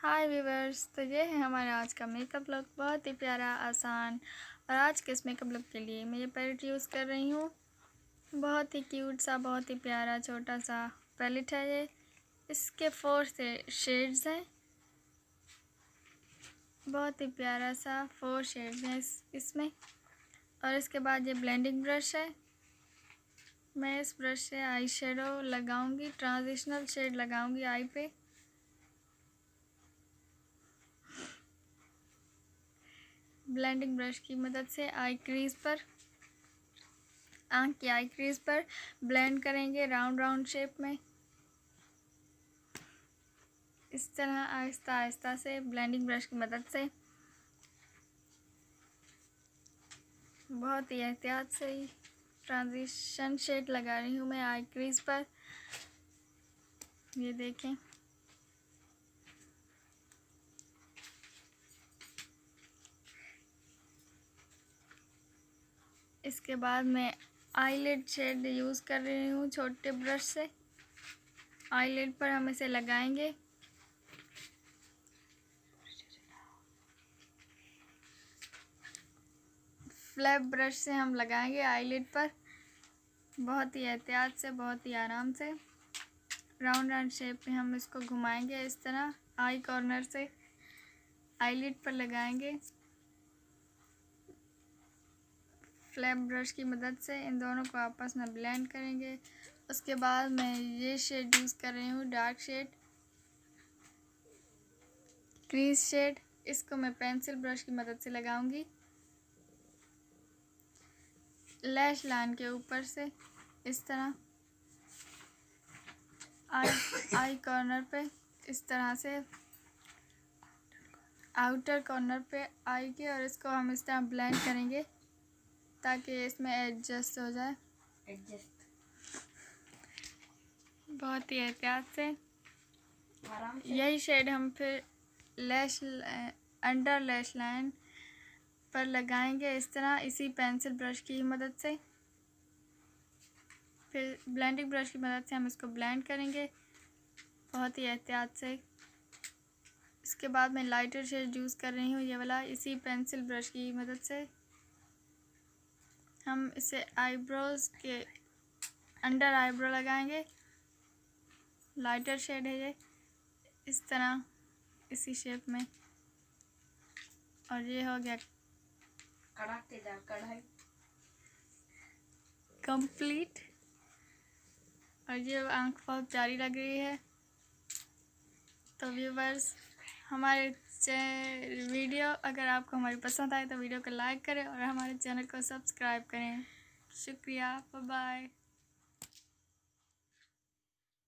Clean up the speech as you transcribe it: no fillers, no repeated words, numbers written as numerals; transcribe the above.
हाय viewers, तो ये है हमारा आज का मेकअप लुक। बहुत ही प्यारा, आसान। और आज के इस मेकअप लुक के लिए मैं ये पैलेट यूज़ कर रही हूँ। बहुत ही क्यूट सा, बहुत ही प्यारा छोटा सा पैलेट है ये। इसके 4 शेड्स हैं। बहुत ही प्यारा सा 4 शेड्स हैं इसमें। और इसके बाद ये ब्लेंडिंग ब्रश है। मैं इस ब्रश से आई शेडो लगाऊँगी, ट्रांजिशनल शेड लगाऊँगी आई पे। ब्लेंडिंग ब्रश की मदद से आई क्रीज पर, आँख की आई क्रीज पर ब्लेंड करेंगे राउंड राउंड शेप में। इस तरह आहिस्ता आहिस्ता से ब्लेंडिंग ब्रश की मदद से, बहुत ही एहतियात से ही ट्रांजिशन शेड लगा रही हूँ मैं आई क्रीज पर। ये देखें, इसके बाद मैं आईलिड शेड यूज़ कर रही हूँ छोटे ब्रश से। आईलिड पर हम इसे लगाएंगे। फ्लैप ब्रश से हम लगाएंगे आईलिड पर, बहुत ही एहतियात से, बहुत ही आराम से। राउंड राउंड शेप में हम इसको घुमाएंगे इस तरह। आई कॉर्नर से आईलिड पर लगाएंगे। फ्लैप ब्रश की मदद से इन दोनों को आपस में ब्लेंड करेंगे। उसके बाद मैं ये शेड यूज़ कर रही हूँ, डार्क शेड, क्रीज शेड। इसको मैं पेंसिल ब्रश की मदद से लगाऊंगी लैश लाइन के ऊपर से इस तरह, आई कॉर्नर पे इस तरह से, आउटर कॉर्नर पे आई के। और इसको हम इस तरह ब्लेंड करेंगे ताकि इसमें एडजस्ट हो जाए। बहुत ही एहतियात से यही शेड हम फिर अंडर लैश लाइन पर लगाएंगे इस तरह, इसी पेंसिल ब्रश की मदद से। फिर ब्लेंडिंग ब्रश की मदद से हम इसको ब्लेंड करेंगे बहुत ही एहतियात से। इसके बाद मैं लाइटर शेड यूज़ कर रही हूँ, ये वाला, इसी पेंसिल ब्रश की मदद से। हम इसे आईब्रोज के अंडर आईब्रो लगाएंगे। लाइटर शेड है ये, इस तरह, इसी शेप में। और ये हो गया कढ़ाई कंप्लीट। और ये आँख बहुत प्यारी लग रही है। तो व्यूवर्स, हमारे वीडियो अगर आपको हमारी पसंद आए तो वीडियो को लाइक करें और हमारे चैनल को सब्सक्राइब करें। शुक्रिया, बाय बाय।